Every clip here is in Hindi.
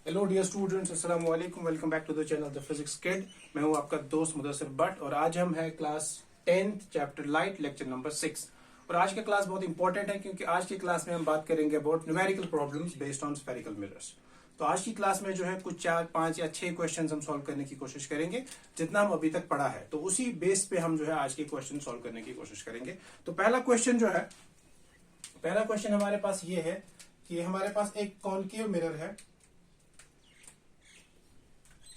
हेलो डियर स्टूडेंट्स, अस्सलाम वालेकुम। Welcome back to the channel the physics kid. मैं हूं आपका दोस्त मुदस्सिर भट्ट और आज हम हैं class 10th chapter light lecture number 6। और आज का क्लास बहुत इंपॉर्टेंट है क्योंकि आज की क्लास में हम बात करेंगे about numerical problems based on spherical mirrors. तो आज की क्लास में जो है कुछ 4, 5 या 6 क्वेश्चन हम सॉल्व करने की कोशिश करेंगे जितना हम अभी तक पढ़ा है। तो उसी बेस पे हम जो है आज के क्वेश्चन सॉल्व करने की कोशिश करेंगे। तो पहला क्वेश्चन हमारे पास ये है कि हमारे पास एक कॉन्केव मिरर है।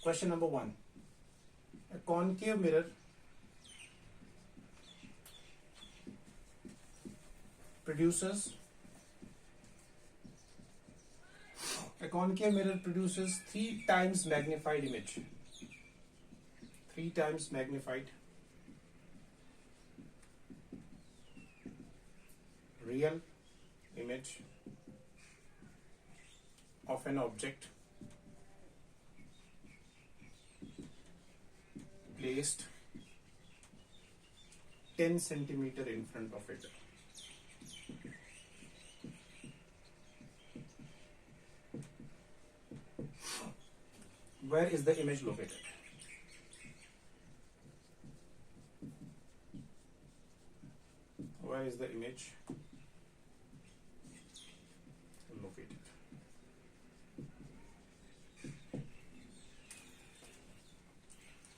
Question number 1. A concave mirror produces 3 times magnified image. 3 times magnified real image of an object placed 10 centimeter in front of it. Where is the image located? Where is the image located?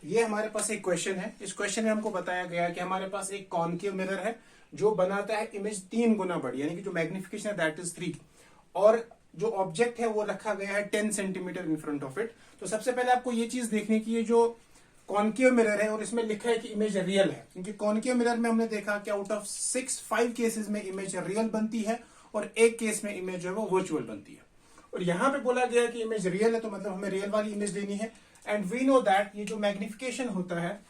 ये हमारे पास एक क्वेश्चन है। इस क्वेश्चन में हमको बताया गया कि हमारे पास एक कॉन्केव मिरर है जो बनाता है इमेज 3 गुना बड़ी, यानी कि जो मैग्निफिकेशन है दैट इज 3, और जो ऑब्जेक्ट है वो रखा गया है 10 centimetre in front of it. तो सबसे पहले आपको ये चीज देखने की है, जो कॉन्केव मिरर है और इसमें लिखा है कि इमेज रियल है, क्योंकि कॉन्केव मिरर में हमने देखा कि आउट ऑफ 5 केसेस में इमेज रियल बनती है और एक केस में इमेज जो है वो वर्चुअल बनती है। और यहां पे बोला गया कि इमेज रियल है, तो मतलब हमें रियल वाली इमेज लेनी है। एंड वी नो दैट ये जो मैग्निफिकेशन होता है,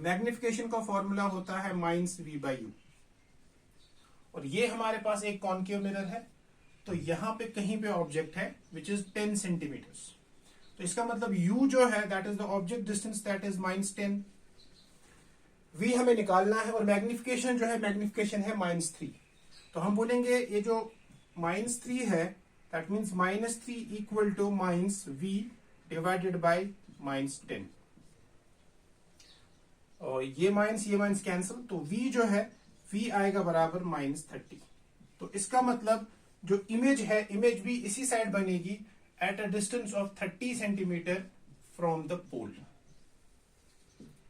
मैग्निफिकेशन का फॉर्मूला होता है -v/u। और ये हमारे पास एक कॉन्केव मिरर है, तो यहां पे कहीं पे ऑब्जेक्ट है विच इज 10 सेंटीमीटर्स। तो इसका मतलब u जो है that is the object distance that is -10। v हमें निकालना है और मैग्निफिकेशन जो है मैग्निफिकेशन है -3। तो हम बोलेंगे ये जो -3 है that means -3 equal to -v divided by -10। और ये माइनस कैंसिल, तो v जो है v आएगा बराबर -30। तो इसका मतलब जो इमेज है, इमेज भी इसी साइड बनेगी at a distance of 30 centimetre from the pole.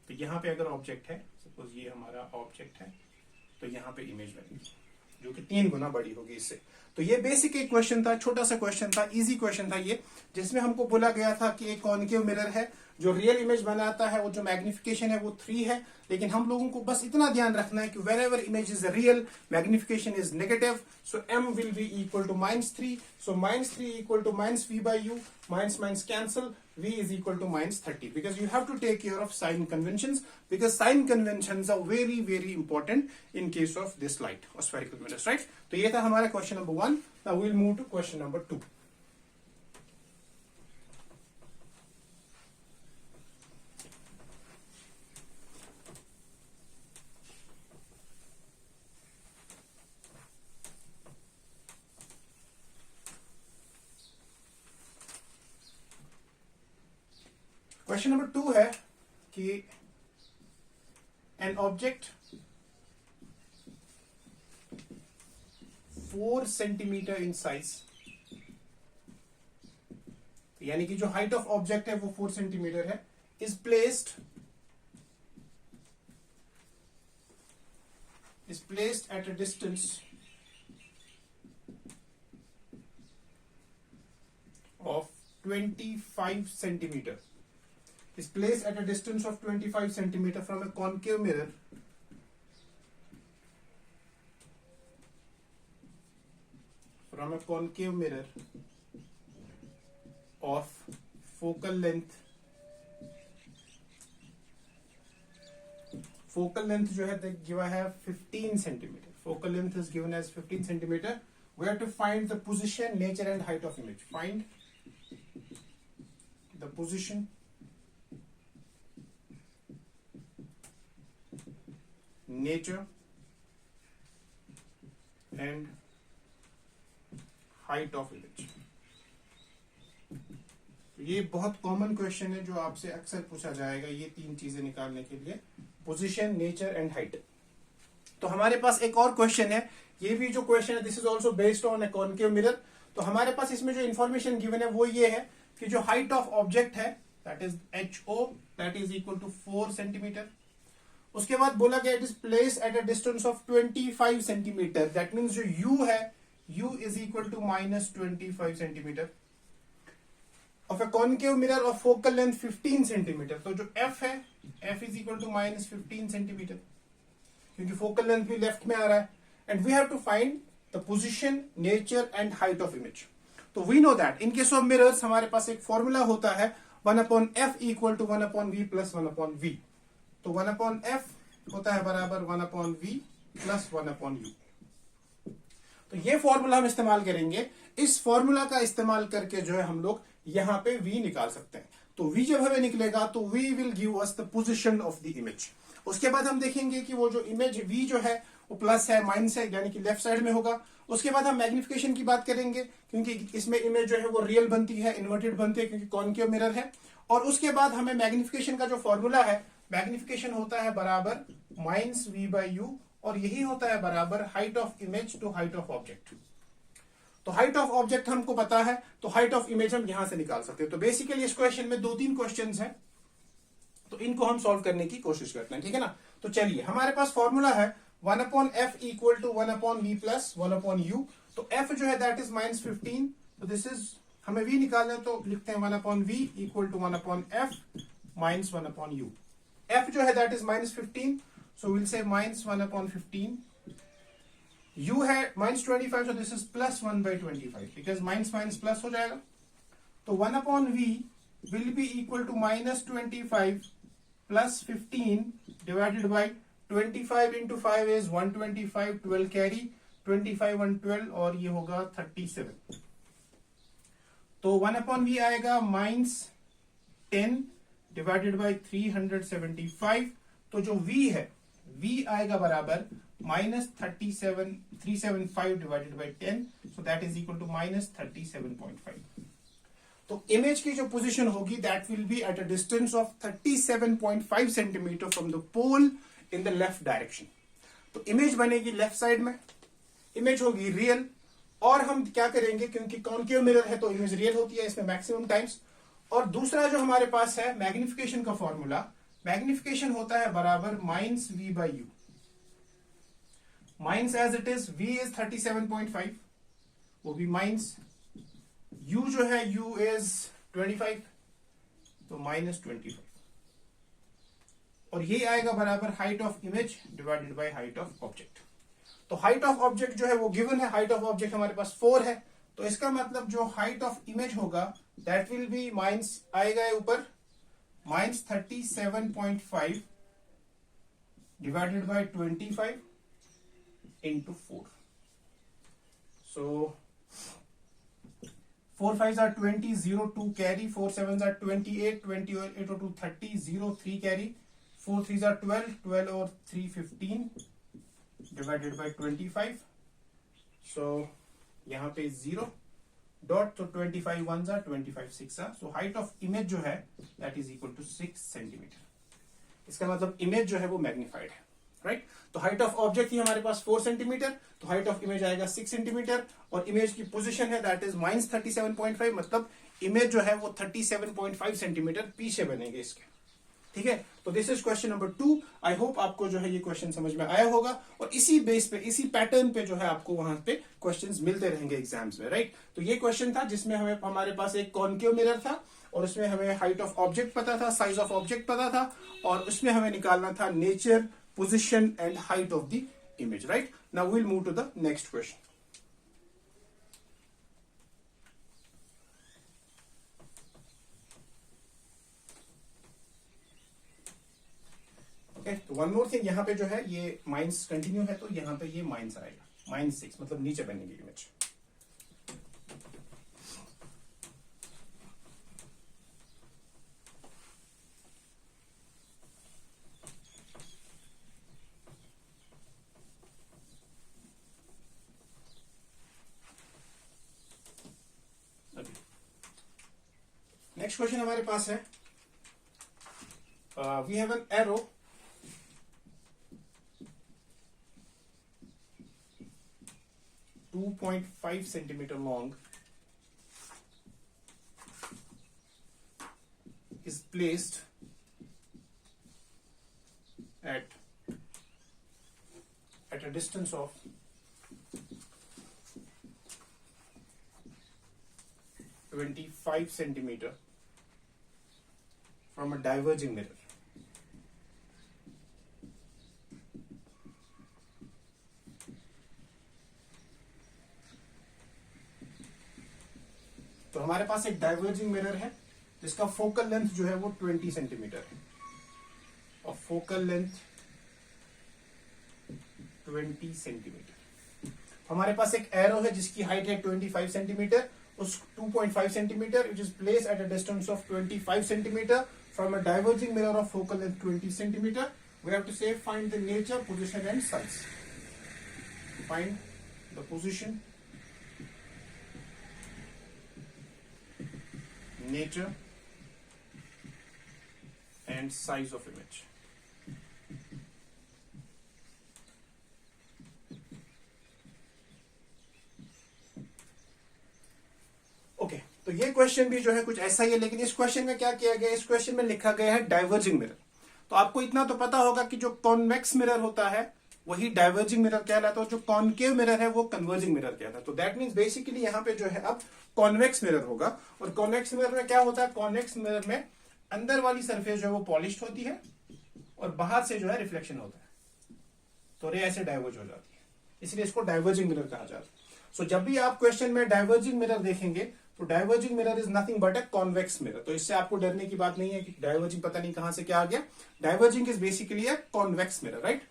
तो यहां पे अगर ऑब्जेक्ट है, सपोज ये हमारा ऑब्जेक्ट है, तो यहां पे इमेज बनेगी जो कि 3 गुना बड़ी होगी इससे। तो ये बेसिक एक क्वेश्चन था, छोटा सा क्वेश्चन था, इजी क्वेश्चन था ये, जिसमें हमको बोला गया था कि एक कॉन्केव मिरर है जो रियल इमेज बनाता है और जो मैग्निफिकेशन है वो 3 है। लेकिन हम लोगों को बस इतना ध्यान रखना है कि wherever image is real, magnification is negative, so m will be equal to -3। So -3 equal to -v/u, minus cancel, v is equal to -30, because you have to take care of sign conventions, because sign conventions are very very important in case of this light or spherical mirrors, right? तो ये था हमारा question number 1। now we'll move to question number 2. Question number 2 है कि an object 4 centimetre in size, यानी कि जो हाइट ऑफ ऑब्जेक्ट है वो 4 सेंटीमीटर है, is placed eight a distance of 25 centimeter, is placed at a distance of 25 centimeter from a concave mirror of focal length जो है गिवन है 15 centimeter. Focal length is given as 15 centimeter. We have to find the position, nature and height of image. Find the position, nature and height of image. ये बहुत कॉमन क्वेश्चन है जो आपसे अक्सर पूछा जाएगा, ये तीन चीजें निकालने के लिए, पोजीशन, नेचर एंड हाइट। तो हमारे पास एक और क्वेश्चन है, ये भी जो क्वेश्चन है this is also based on A concave mirror. तो हमारे पास इसमें जो इन्फॉर्मेशन गिवन है वो ये है कि जो हाइट ऑफ ऑब्जेक्ट है that is HO that is equal to 4 centimetre. उसके बाद बोला गया it is place at a distance of 25 centimetre, that means जो U है U is equal to -25 centimetre of a concave mirror of focal length 15 centimetre. तो जो F है F is equal to -15 centimetre, क्योंकि फोकल लेंथ भी लेफ्ट में आ रहा है। And we have to find the position, nature and height of image. तो we know that in case of mirrors हमारे पास एक फॉर्मूला होता है 1/f equal to 1/v plus 1/v। तो 1/f होता है बराबर 1/v प्लस 1/u। तो ये फॉर्मूला हम इस्तेमाल करेंगे। इस फॉर्मूला का इस्तेमाल करके जो है हम लोग यहां पे v निकाल सकते हैं। तो v जब हमें निकलेगा तो v will give us the position of the image. उसके बाद हम देखेंगे कि वो जो इमेज v जो है वो प्लस है माइनस है, यानी कि लेफ्ट साइड में होगा। उसके बाद हम मैग्निफिकेशन की बात करेंगे, क्योंकि इसमें इमेज जो है वो रियल बनती है, इन्वर्टेड बनती है, क्योंकि कॉनकेव मिरर है। और उसके बाद हमें मैग्निफिकेशन का जो फॉर्मूला है, मैग्निफिकेशन होता है बराबर -v/u, और यही होता है बराबर height of image to height of object. तो हाइट ऑफ ऑब्जेक्ट हमको पता है, तो हाइट ऑफ इमेज हम यहां से निकाल सकते हैं। तो बेसिकली इस क्वेश्चन में 2-3 क्वेश्चंस हैं, तो इनको हम सॉल्व करने की कोशिश करते हैं, ठीक है ना। तो चलिए, हमारे पास फॉर्मूला है 1/f equal to 1/v plus 1/u। तो f जो है दैट इज -15, तो दिस इज, हमें v निकालना है तो लिखते हैं 1/v equal to 1/f minus 1/u। f जो है that is -15, so will say -1/15। u है -25, so this is +1/25, because minus minus plus हो जाएगा। तो 1/v will be equal to -25 plus 15 divided by 25 into 5 is 125, 12 carry, 25 1 12, और ये होगा 37। तो 1/v आएगा -10 डिवाइडेड बाई 375। तो जो v है, v आएगा बराबर -375 divided by 10, so that is equal to -37.5। तो इमेज की जो पोजीशन होगी that will be at a distance of 37.5 centimetre from the pole in the left direction. तो इमेज बनेगी लेफ्ट साइड में, इमेज होगी रियल। और हम क्या करेंगे, क्योंकि कॉनकेव मिरर है तो इमेज रियल होती है इसमें मैक्सिमम टाइम्स। और दूसरा जो हमारे पास है मैग्निफिकेशन का फॉर्मूला, मैग्निफिकेशन होता है बराबर -v/u। Minus as it is, v is 37.5, वो भी माइनस, u जो है u इज 25, तो -25, और ये आएगा बराबर height of image divided by height of object. तो हाइट ऑफ ऑब्जेक्ट जो है वो गिवन है, हाइट ऑफ ऑब्जेक्ट हमारे पास 4 है। तो इसका मतलब जो हाइट ऑफ इमेज होगा दैट विल बी माइनस, आएगा ऊपर -37.5 divided by 25 into 4. So 4 5s are 20, 0 2 carry, 4 7s are 28, 28 or 2 30, 0 3 carry, 4 3s are 12, 12 or 3 15 divided by 25. So यहाँ पे 0 डॉट, तो 25 1s are 25 6 are. So height of image जो है that is equal to 6 centimetre. इसका मतलब इमेज जो है वो मैग्निफाइड है, राइट। तो हाइट ऑफ ऑब्जेक्ट ही हमारे पास 4 सेंटीमीटर, तो हाइट ऑफ इमेज आएगा 6 सेंटीमीटर, और इमेज की पोजीशन है दैट इज -37.5, मतलब इमेज जो है वो 37.5 सेंटीमीटर पीछे बनेंगे इसके, ठीक है। तो this is question number 2। I hope आपको जो है ये क्वेश्चन समझ में आया होगा, और इसी बेस पे, इसी पैटर्न पे जो है आपको वहां पे क्वेश्चंस मिलते रहेंगे एग्जाम्स में, राइट। तो ये क्वेश्चन था जिसमें हमें, हमारे पास एक कॉनकेव मिरर था, और उसमें हमें हाइट ऑफ ऑब्जेक्ट पता था, साइज ऑफ ऑब्जेक्ट पता था, और उसमें हमें निकालना था nature, position and height of the image, right? Now we'll move to the next question. Okay, तो one more thing, यहाँ पे जो है ये माइनस कंटिन्यू है, तो यहाँ पे ये माइनस आएगा, -6, मतलब नीचे बनेगी इमेज। नेक्स्ट क्वेश्चन हमारे पास है, we have an arrow to 2.5 centimeter long is placed at a distance of 25 centimeter from a diverging mirror. तो हमारे पास एक डाइवर्जिंग मिरर है जिसका फोकल लेंथ जो है वो 20 सेंटीमीटर है, और फोकल लेंथ 20 सेंटीमीटर। हमारे पास एक एरो है जिसकी हाइट है 25 सेंटीमीटर, उस 2.5 centimetre which is place at a distance of 25 centimetre from a diverging mirror of focal length 20 centimetre. We have to say find the nature, position and size. Find the position, nature and size of image. Okay, तो ये क्वेश्चन भी जो है कुछ ऐसा ही है, लेकिन इस क्वेश्चन में क्या किया गया, इस क्वेश्चन में लिखा गया है डाइवर्जिंग मिरर। तो आपको इतना तो पता होगा कि जो कॉन्वेक्स मिरर होता है वही डाइवर्जिंग मिरर कहलाता है, और जो कॉन्केव मिरर है वो कन्वर्जिंग मिरर कहलाता है। तो दैट मीन्स बेसिकली यहाँ पे जो है अब कॉन्वेक्स मिरर होगा। और कॉन्वेक्स मिरर में क्या होता है, कॉन्वेक्स मिरर में अंदर वाली सरफेस जो है वो पॉलिश्ड होती है और बाहर से जो है रिफ्लेक्शन होता है, तो रे ऐसे डाइवर्ज हो जाती है, इसलिए इसको डाइवर्जिंग मिरर कहा जाता है। सो जब भी आप क्वेश्चन में डाइवर्जिंग मिरर देखेंगे तो diverging mirror is nothing but a convex mirror. तो इससे आपको डरने की बात नहीं है कि डाइवर्जिंग पता नहीं कहां से क्या आ गया। Diverging is basically a convex mirror, right.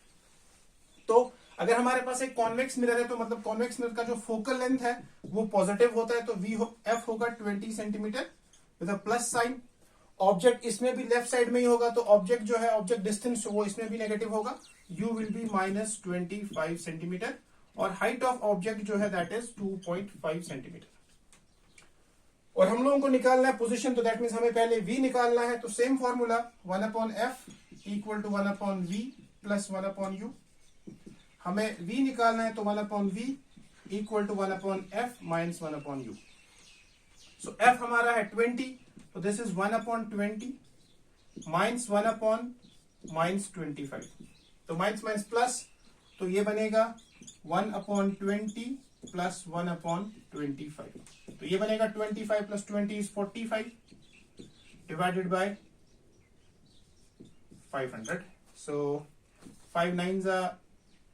तो अगर हमारे पास एक कॉन्वेक्स मिरर है तो मतलब कॉन्वेक्स मिरर का जो फोकल लेंथ है वो पॉजिटिव होता है, तो एफ होगा 20 centimetre with a plus sign. Object इसमें भी लेफ्ट साइड में ही होगा, तो ऑब्जेक्ट जो है ऑब्जेक्ट डिस्टेंस वो इसमें भी नेगेटिव होगा, यू विल बी -25 सेंटीमीटर। और हाइट ऑफ ऑब्जेक्ट जो है दैट इज 2.5 सेंटीमीटर। और हम लोगों को निकालना है पोजीशन, तो दैट मीन्स हमें पहले v निकालना है। तो same formula 1/f equal to 1/v plus 1/u। हमें v निकालना है तो 1/v equal to 1/f minus 1/u। So f हमारा है 20, तो दिस इज 1/20 माइनस 1/-25। तो माइनस माइनस प्लस, तो ये बनेगा 1/20 प्लस 1/25। तो ये बनेगा 25 plus 20 is 45 divided by 500। So 5 9s are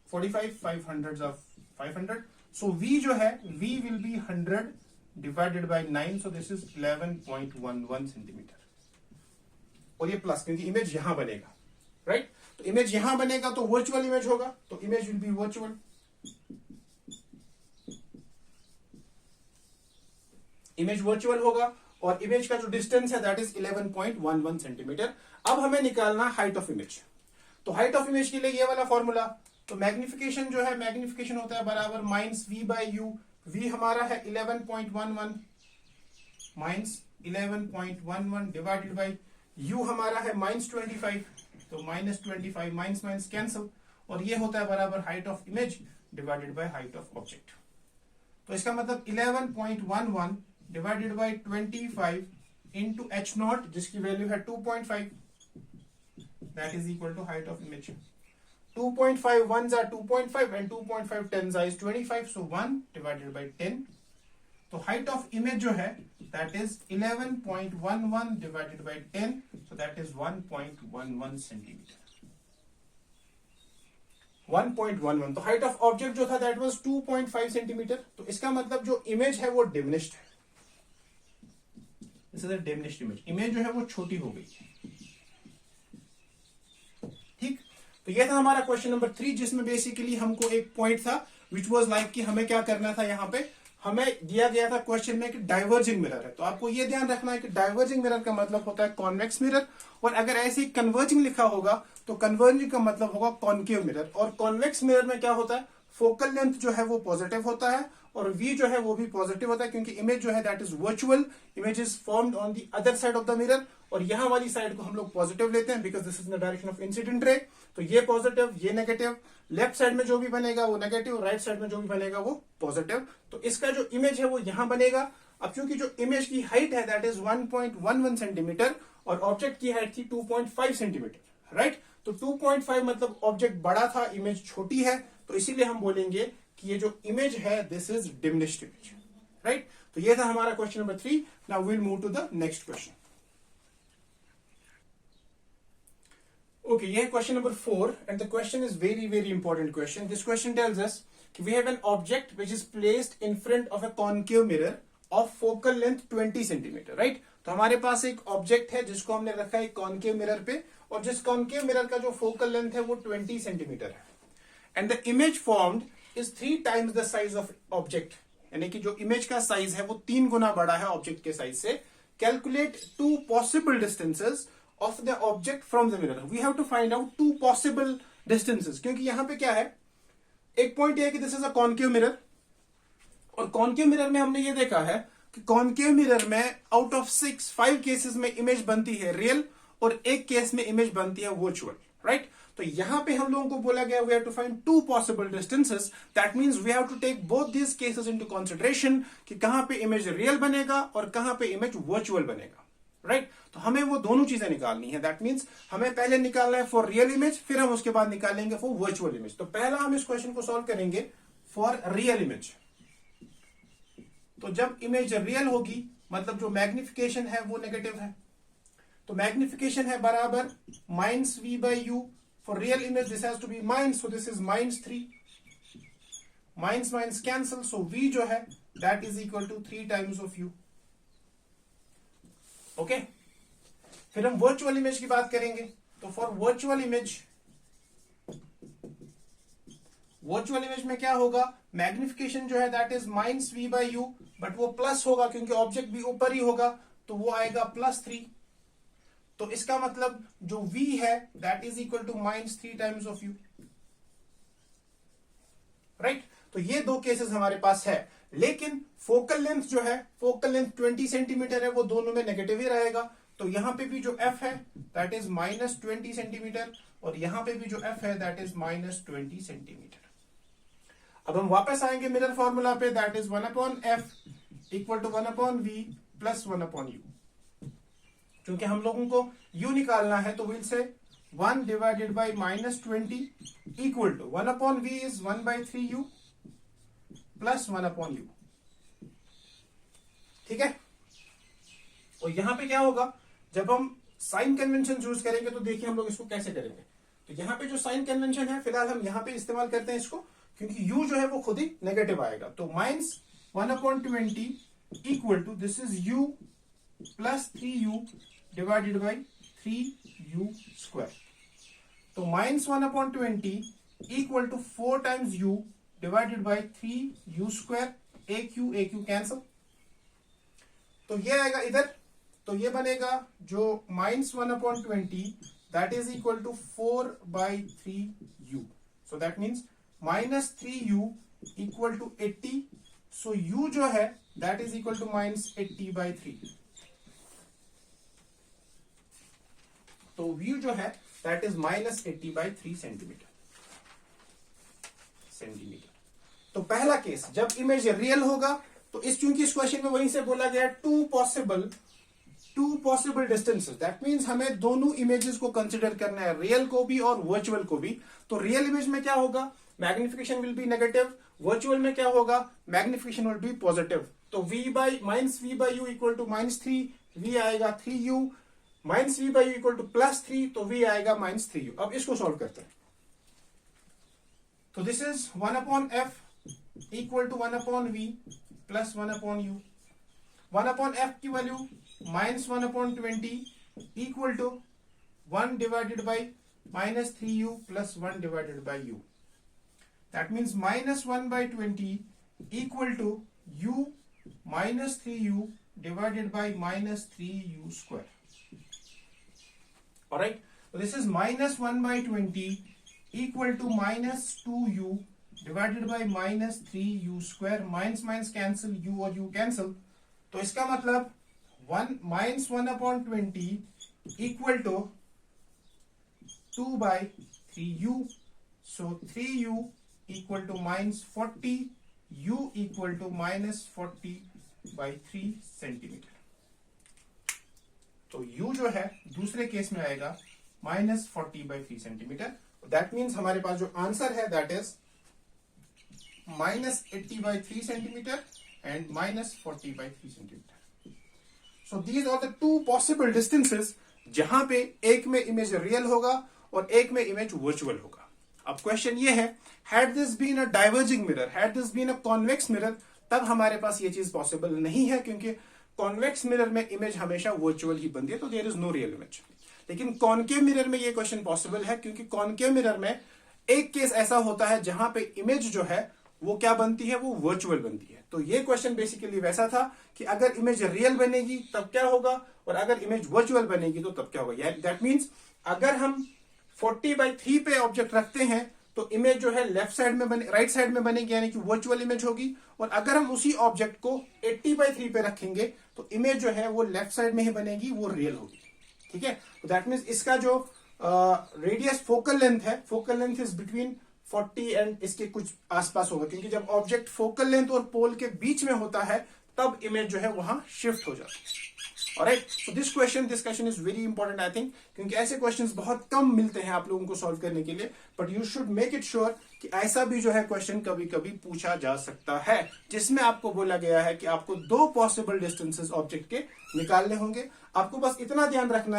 45, 5 hundreds of 500. So V जो है V will be 100 divided by 9, so this is 11.11 centimetre. और ये प्लस क्योंकि इमेज यहां बनेगा, राइट। तो इमेज यहां बनेगा तो वर्चुअल इमेज होगा, तो image will be virtual. Image virtual होगा और इमेज का जो डिस्टेंस है दैट इज 11.11 सेंटीमीटर। अब हमें निकालना हाइट ऑफ इमेज। तो हाइट ऑफ इमेज के लिए ये वाला फॉर्मूला, तो मैग्निफिकेशन जो है, मैग्निफिकेशन होता है बराबर minus v by you. v हमारा है 11.11 माइनस 11.11 डिवाइडेड बाई u हमारा है -25, तो -25 माइनस माइनस कैंसिल, और ये होता है बराबर height of image divided by height of object. तो इसका मतलब 11.11 डिवाइडेड बाय 25 इंटू h0 जिसकी वैल्यू है 2.5, that is equal to height of image. 2.5 ones are 2.5 and 2.5 tens are 25, so 1 divided by 10। तो हाइट ऑफ इमेज जो है that is 11.11 divided by 10, so that is 1.11 centimetre. 1.11। तो हाइट ऑफ ऑब्जेक्ट जो था that was 2.5 सेंटीमीटर। तो इसका मतलब जो इमेज है वो डिमिनिश्ड है, this is a diminished image. Image जो है वो छोटी हो गई है, ठीक। तो ये था हमारा क्वेश्चन नंबर 3, जिसमें बेसिकली हमको एक पॉइंट था विच वाज लाइक कि हमें क्या करना था। यहाँ पे हमें दिया गया था क्वेश्चन में कि डाइवर्जिंग मिरर है, तो आपको ये ध्यान रखना है कि डाइवर्जिंग मिरर का मतलब होता है कॉन्वेक्स मिरर, और अगर ऐसे ही कन्वर्जिंग लिखा होगा तो कन्वर्जिंग का मतलब होगा कॉन्केव मिरर। और कॉन्वेक्स मिरर में क्या होता है, फोकल लेंथ जो है वो पॉजिटिव होता है और v जो है वो भी पॉजिटिव होता है, क्योंकि इमेज जो है that is virtual, image is formed on the other side of the mirror, और यहां वाली साइड को हम लोग पॉजिटिव लेते हैं because this is the direction of incident ray. तो ये पॉजिटिव, ये नेगेटिव, लेफ्ट साइड में जो भी बनेगा वो नेगेटिव, राइट साइड में जो भी बनेगा वो पॉजिटिव। तो इसका जो इमेज है वो यहां बनेगा। अब क्योंकि जो इमेज की हाइट है दैट इज 1.11 सेंटीमीटर और ऑब्जेक्ट की हाइट थी 2.5 सेंटीमीटर, राइट। तो 2.5 मतलब ऑब्जेक्ट बड़ा था, इमेज छोटी है, तो इसीलिए हम बोलेंगे कि ये जो इमेज है this is diminished image, right. तो ये था हमारा question number 3। Now will move to the next question. Okay, ये है question number 4 and the question is very very important question. This question tells us कि we have an object which is placed in front of a concave mirror of focal length 20 centimetre, right. तो हमारे पास एक ऑब्जेक्ट है जिसको हमने रखा है कॉनकेव मिरर पे, और जिस कॉनकेव मिरर का जो फोकल लेंथ है वो 20 सेंटीमीटर है, and the image formed is 3 times the size of object, यानी कि जो इमेज का साइज है वो 3 गुना बड़ा है ऑब्जेक्ट के साइज से। Calculate 2 possible distances of the object from the mirror. We have to find out 2 possible distances, क्योंकि यहां पे क्या है, एक पॉइंट ये है कि this is a concave mirror, और कॉनकेव मिरर में हमने ये देखा है कि कॉनकेव मिरर में आउट ऑफ 5 केसेस में इमेज बनती है रियल और एक केस में इमेज बनती है वर्चुअल, राइट। तो यहां पे हम लोगों को बोला गया we have to find 2 possible distances, that means we have to take both these cases into consideration कि कहां पे इमेज रियल बनेगा और कहां पे इमेज वर्चुअल बनेगा, राइट। तो हमें वो दोनों चीजें निकालनी है। दैट मींस हमें पहले निकालना है फॉर रियल इमेज, फिर हम उसके बाद निकालेंगे फॉर वर्चुअल इमेज। तो पहला हम इस क्वेश्चन को सॉल्व करेंगे फॉर रियल इमेज। तो जब इमेज रियल होगी मतलब जो मैग्निफिकेशन है वो नेगेटिव है, तो मैग्निफिकेशन है बराबर -v/u। For real image this has to be minus, so this is -3, minus minus cancel, so v जो है that is equal to 3 times of u। Okay, फिर हम वर्चुअल इमेज की बात करेंगे। तो फॉर वर्चुअल इमेज में क्या होगा, मैग्निफिकेशन जो है दैट इज -v/u, बट वो प्लस होगा क्योंकि ऑब्जेक्ट भी ऊपर ही होगा, तो वो आएगा +3। तो इसका मतलब जो v है that is equal to -3 times of u, right. तो ये 2 केसेस हमारे पास है, लेकिन फोकल लेंथ जो है, फोकल लेंथ 20 सेंटीमीटर है, वो दोनों में नेगेटिव ही रहेगा। तो यहां पे भी जो f है दैट इज -20 सेंटीमीटर, और यहां पे भी जो f है दैट इज -20 सेंटीमीटर। अब हम वापस आएंगे मिरर फॉर्मूला पे, that is 1/f equal to 1/v plus 1/u। क्योंकि हम लोगों को u निकालना है तो we'll say 1 divided by -20 equal to 1/v is 1/3u plus 1/u, ठीक है। और यहां पे क्या होगा, जब हम साइन कन्वेंशन यूज करेंगे तो देखिए हम लोग इसको कैसे करेंगे। तो यहां पे जो साइन कन्वेंशन है फिलहाल हम यहां पे इस्तेमाल करते हैं इसको, क्योंकि u जो है वो खुद ही नेगेटिव आएगा। तो -1/20 equal to this is u plus 3u divided by 3u square. तो -1/20 equal to 4 times u divided by 3u square, एक u कैंसल, तो ये आएगा इधर। तो ये बनेगा जो -1/20 that is equal to 4/3u, so that means -3u equal to 80, so u जो है दैट इज इक्वल टू -80/3। तो v जो है दैट इज -80/3 सेंटीमीटर। तो पहला केस जब इमेज रियल होगा, तो इस चूंकि इस क्वेश्चन में वहीं से बोला गया 2 पॉसिबल डिस्टेंसेस, दैट मींस हमें दोनों इमेजेस को कंसिडर करना है, रियल को भी और वर्चुअल को भी। तो रियल इमेज में क्या होगा, magnification will be negative, virtual में क्या होगा, मैग्निफिकेशन विल बी पॉजिटिव। तो -v/u इक्वल टू -3, v आएगा 3u, -v/u इक्वल टू +3, तो v आएगा -3u। अब इसको सॉल्व करते हैं। तो this is 1/f equal to 1/v plus 1/u। 1/f की value -1/20 equal to 1 divided by -3u plus 1 divided by u। That means -1/20 equal to u -3u divided by -3u square. Alright, so this is -1/20 equal to -2u divided by -3u², minus minus cancel, u और u कैंसिल, तो इसका मतलब 1 equal to 2/3u, so 3u equal to -40, u equal to -40/3 centimetre. तो u जो है दूसरे केस में आएगा -40/3 सेंटीमीटर। दैट मीन्स हमारे पास जो आंसर है that is -80/3 centimetre and -40/3 centimetre. So these are the two possible distances जहां पे एक में इमेज रियल होगा और एक में इमेज वर्चुअल होगा। अब क्वेश्चन ये है, had this been a diverging mirror, had this been a convex mirror, तब हमारे पास ये चीज पॉसिबल नहीं है, क्योंकि कॉन्वेक्स मिरर में इमेज हमेशा वर्चुअल ही बनती है, तो there is no real image. लेकिन कॉनकेव मिरर में ये क्वेश्चन पॉसिबल है, क्योंकि कॉनकेव मिरर में एक केस ऐसा होता है जहां पे इमेज जो है वो क्या बनती है, वो वर्चुअल बनती है। तो ये क्वेश्चन बेसिकली वैसा था कि अगर इमेज रियल बनेगी तब क्या होगा, और अगर इमेज वर्चुअल बनेगी तो तब क्या होगा। दैट मीन्स अगर हम 40/3 पे ऑब्जेक्ट रखते हैं तो इमेज जो है लेफ्ट साइड में बने, राइट साइड में बनेगी, यानी कि वर्चुअल इमेज होगी। और अगर हम उसी ऑब्जेक्ट को 80/3 पे रखेंगे तो इमेज जो है वो लेफ्ट साइड में ही बनेगी, वो रियल होगी। ठीक है, तो दैट मीन्स इसका जो रेडियस फोकल लेंथ है, focal length is between 40 and इसके कुछ आसपास होगा, क्योंकि जब ऑब्जेक्ट फोकल लेंथ और पोल के बीच में होता है तब इमेज जो है वहां शिफ्ट हो जाती है। Alright, so this question is very important I think, क्योंकि ऐसे क्वेश्चंस बहुत कम मिलते हैं आप लोगों को सॉल्व करने के लिए, but you should make it sure कि ऐसा भी जो है क्वेश्चन कभी कभी पूछा जा सकता है, जिसमें आपको बोला गया है कि आपको 2 पॉसिबल डिस्टेंसेस ऑब्जेक्ट के निकालने होंगे। आपको बस इतना ध्यान रखना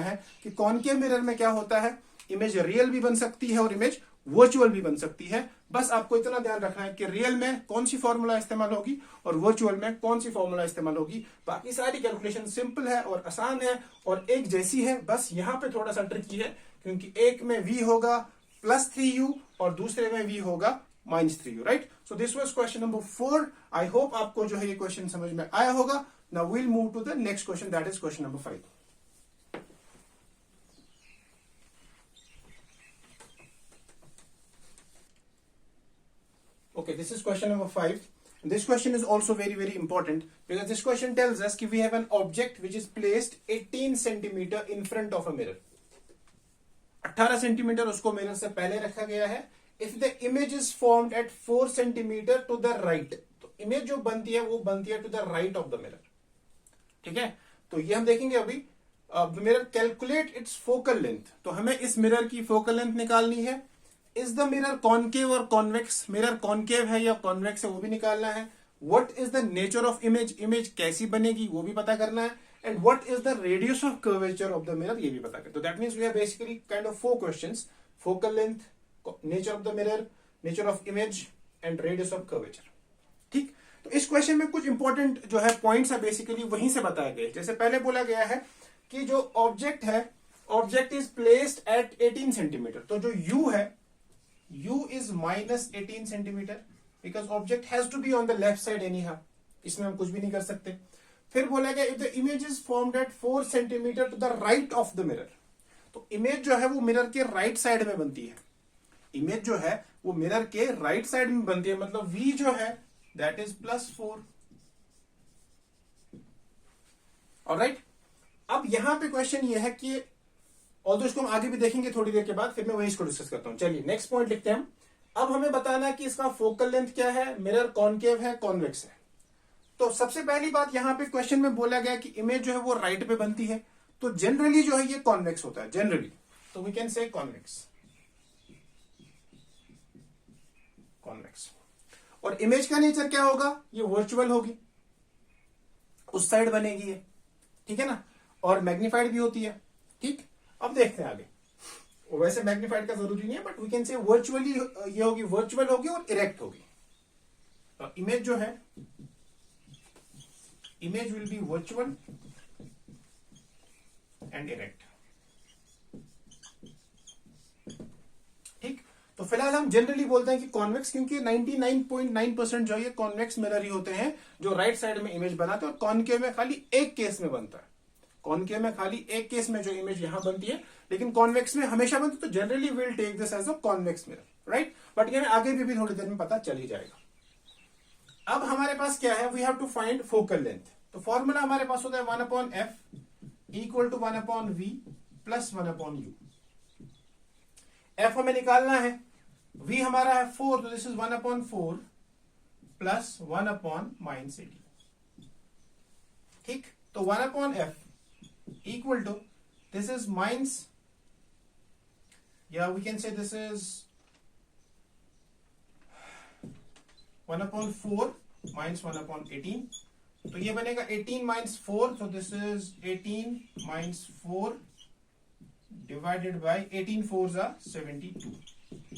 है कि कॉनकेव मिरर में क्या होता है, इमेज रियल भी बन सकती है और इमेज वर्चुअल भी बन सकती है। बस आपको इतना ध्यान रखना है कि रियल में कौन सी फॉर्मूला इस्तेमाल होगी और वर्चुअल में कौन सी फॉर्मूला इस्तेमाल होगी। बाकी सारी कैलकुलेशन सिंपल है और आसान है और एक जैसी है, बस यहां पे थोड़ा सा ट्रिकी है, क्योंकि एक में v होगा +3u और दूसरे में v होगा -3u, right. So this was question number 4। I hope आपको जो है ये क्वेश्चन समझ में आया होगा। Now we'll move to the next question, that is question number 5। Okay, this is question number 5. And this question is also very, very important because this question tells us that we have an object which is placed 18 centimeter in front of a mirror. 18 centimetre उसको मिरर से पहले रखा गया है। If the image is formed at 4 centimeter to the right, तो इमेज जो बनती है वो बनती है to the right of the mirror. ठीक है, तो ये हम देखेंगे अभी। The mirror calculate its focal length, तो हमें इस मिरर की फोकल लेंथ निकालनी है। इज द मिरर कॉनकेव और कॉन्वेक्स, मिरर कॉनकेव है या कॉन्वेक्स है वो भी निकालना है। What is the nature of image, image कैसी बनेगी वो भी पता करना है। And what is the radius of curvature of the mirror, ये भी पता करना। तो that means we have basically kind of 4 questions, focal length, nature of the mirror, nature of image and radius of curvature. ठीक, तो इस क्वेश्चन में कुछ इंपॉर्टेंट जो है पॉइंट्स है बेसिकली वहीं से बताए गए। जैसे पहले बोला गया है कि जो ऑब्जेक्ट है, object is placed at 18 centimetre, तो जो u है, u is -18 centimetre because object has to be on the left side anyhow, इसमें हम कुछ भी नहीं कर सकते। फिर बोला गया if the image is formed at 4 centimetre to the right of the mirror, तो इमेज जो है वो मिरर के राइट साइड में बनती है। इमेज जो है वो मिरर के राइट साइड में बनती है, मतलब v जो है दैट इज +4। ऑलराइट, अब यहां पे क्वेश्चन ये है कि और इसको हम आगे भी देखेंगे थोड़ी देर के बाद, फिर मैं वही इसको डिस्कस करता हूं। चलिए नेक्स्ट पॉइंट लिखते हैं हम। अब हमें बताना है कि इसका फोकल लेंथ क्या है, मिरर कॉनकेव है कॉन्वेक्स है। तो सबसे पहली बात यहां पे क्वेश्चन में बोला गया कि इमेज जो है वो राइट पे बनती है, तो जनरली जो है ये कॉन्वेक्स होता है जनरली, तो वी कैन से कॉन्वेक्स। और इमेज का नेचर क्या होगा, ये वर्चुअल होगी, उस साइड बनेगी ये, ठीक है ना, और मैग्नीफाइड भी होती है। ठीक, अब देखते हैं आगे। वैसे मैग्नीफाइड का जरूरी नहीं है, but we can say virtually ये होगी, वर्चुअल होगी और इरेक्ट होगी। इमेज जो है, image will be virtual and erect. ठीक, तो फिलहाल हम जनरली बोलते हैं कि कॉन्वेक्स, क्योंकि 99.9% जो है कॉन्वेक्स मिरर ही होते हैं जो राइट साइड में इमेज बनाते हैं, और कॉनकेव में खाली एक केस में बनता है। कॉनकेव में खाली एक केस में जो इमेज यहां बनती है, लेकिन कॉन्वेक्स में हमेशा बनती है। तो generally we'll take this as a convex mirror, right. But ये आगे भी थोड़ी देर में पता चल ही जाएगा। अब हमारे पास क्या है, we have to find focal length. तो फॉर्मूला हमारे पास होता है 1/f equal to 1/v plus 1/u। f हमें निकालना है, v हमारा है 4, तो दिस इज 1/4 प्लस 1/-18। ठीक, तो 1/f equal to this is minus, या we can say this is 1/4 minus 1/18। तो ये बनेगा 18 माइनस 4, तो this is 18 minus 4 divided by 18 4s are 72।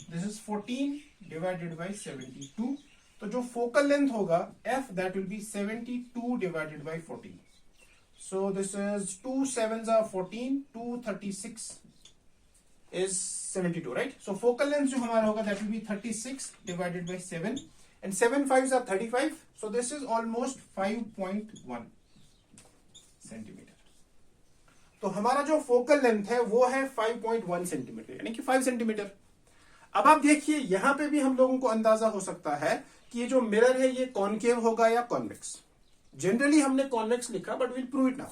This is 14 divided by 72। तो जो फोकल लेंथ होगा f, that will be 72 divided by 14। So this is 2 7s are 14, 2 36 is 72, right. So focal length जो हमारा होगा that will B 36 divided by 7 and 7 5s are 35, so this is almost 5.1 centimetre. तो हमारा जो फोकल लेंथ है वो है 5.1 सेंटीमीटर, यानी कि 5 सेंटीमीटर। अब आप देखिए यहां पे भी हम लोगों को अंदाजा हो सकता है कि ये जो मिरर है ये कॉनकेव होगा या कॉन्वेक्स। जनरली हमने कॉन्वेक्स लिखा, but will prove it now.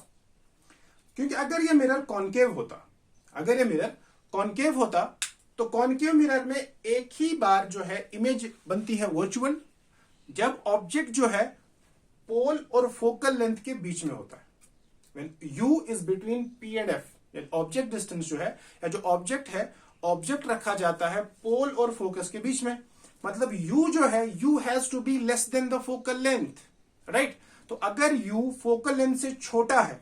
क्योंकि अगर ये मिरर कॉनकेव होता, अगर ये मिरर कॉनकेव होता, तो कॉनकेव मिरर में एक ही बार जो है इमेज बनती है वर्चुअल, जब ऑब्जेक्ट जो है पोल और फोकल लेंथ के बीच में होता है। When u is between p and f, object distance जो है या जो ऑब्जेक्ट है, ऑब्जेक्ट रखा जाता है पोल और फोकस के बीच में। मतलब u जो है, u has to be less than the focal length, right. तो अगर u फोकल लेंथ से छोटा है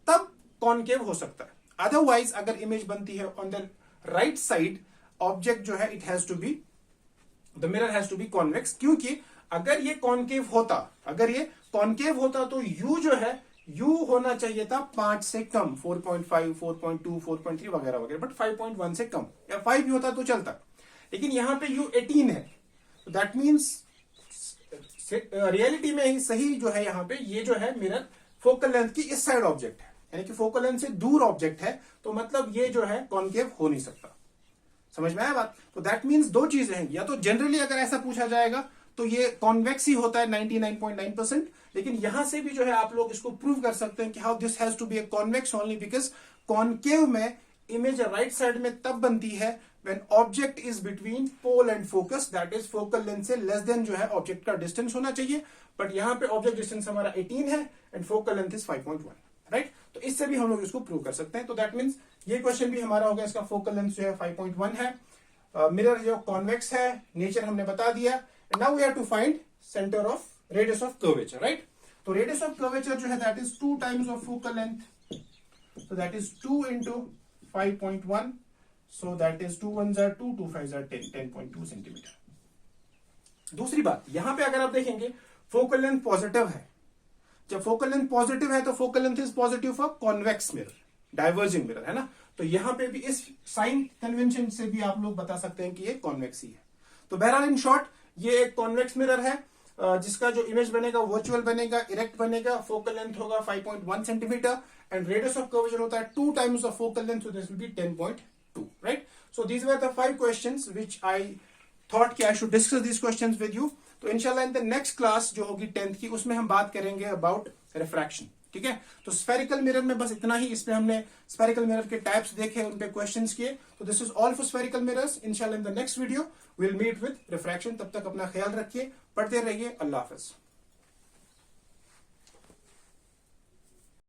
तब कॉनकेव हो सकता है। अदरवाइज अगर इमेज बनती है on the right side, object जो है it has to be, the mirror has to be convex. क्योंकि अगर ये कॉनकेव होता, अगर ये कॉनकेव होता तो u जो है, u होना चाहिए था 5 से कम, 4.5, 4.2, 4.3 वगैरह वगैरह, बट 5.1 से कम, या 5 भी होता तो चलता। लेकिन यहां पे u 18 है, तो दैट मीन्स रियलिटी में ही सही जो है यहां पे ये जो है मिरर फोकल लेंथ की इस साइड ऑब्जेक्ट है, यानी कि फोकल लेंथ से दूर ऑब्जेक्ट है, तो मतलब ये जो है कॉनकेव हो नहीं सकता। समझ में आया बात। तो दैट मीन्स दो चीजें हैं, या तो जनरली अगर ऐसा पूछा जाएगा तो ये कॉन्वेक्स ही होता है 99.9%, लेकिन यहां से भी जो है आप लोग इसको प्रूव कर सकते हैं कि how this has to be a convex only because concave में इमेज राइट साइड में तब बनती है when object is between pole and focus, that is focal length से लेस देन जो है ऑब्जेक्ट का डिस्टेंस होना चाहिए। बट यहां पे ऑब्जेक्ट डिस्टेंस हमारा 18 है and focal length is 5.1, right. तो इससे भी हम लोग इसको प्रूव कर सकते हैं। तो दैट मीन्स ये क्वेश्चन भी हमारा हो गया, इसका फोकल लेंथ जो है 5.1 है, मिरर जो कॉन्वेक्स है, नेचर हमने बता दिया। Now we have to find centre of radius of curvature, right. तो रेडियस ऑफ कर्वेचर जो है that is 2 times of focal length, so that is 2 into 5.1, so that is 2 1s are 2, 2 5s are 10, 10.2 centimetre. दूसरी बात, यहां पे अगर आप देखेंगे फोकल लेंथ पॉजिटिव है। जब फोकल लेंथ पॉजिटिव है तो focal length is positive for convex mirror, diverging mirror, है ना। तो यहां पे भी इस साइन कन्वेंशन से भी आप लोग बता सकते हैं कि ये कॉन्वेक्स ही है। तो बहरहाल इन शॉर्ट ये एक कॉन्वेक्स मिरर है जिसका जो इमेज बनेगा वर्चुअल बनेगा, इरेक्ट बनेगा, फोकल लेंथ होगा 5.1 centimetre and radius of curvature होता है 2 times of focal length, so this will be 10.2, right. So these were the 5 questions which I thought कि I should discuss these questions with you. तो इंशाल्लाह इन द नेक्स्ट क्लास जो होगी 10th की, उसमें हम बात करेंगे अबाउट रिफ्रैक्शन, ठीक है। तो स्फेरिकल मिरर में बस इतना ही, इसमें हमने स्फेरिकल मिरर के टाइप्स देखे, उन पे क्वेश्चंस किए। तो this is all for spherical mirrors. इंशाल्लाह in the next video will meet with refraction. तब तक अपना ख्याल रखिए, पढ़ते रहिए। अल्लाह हाफिज।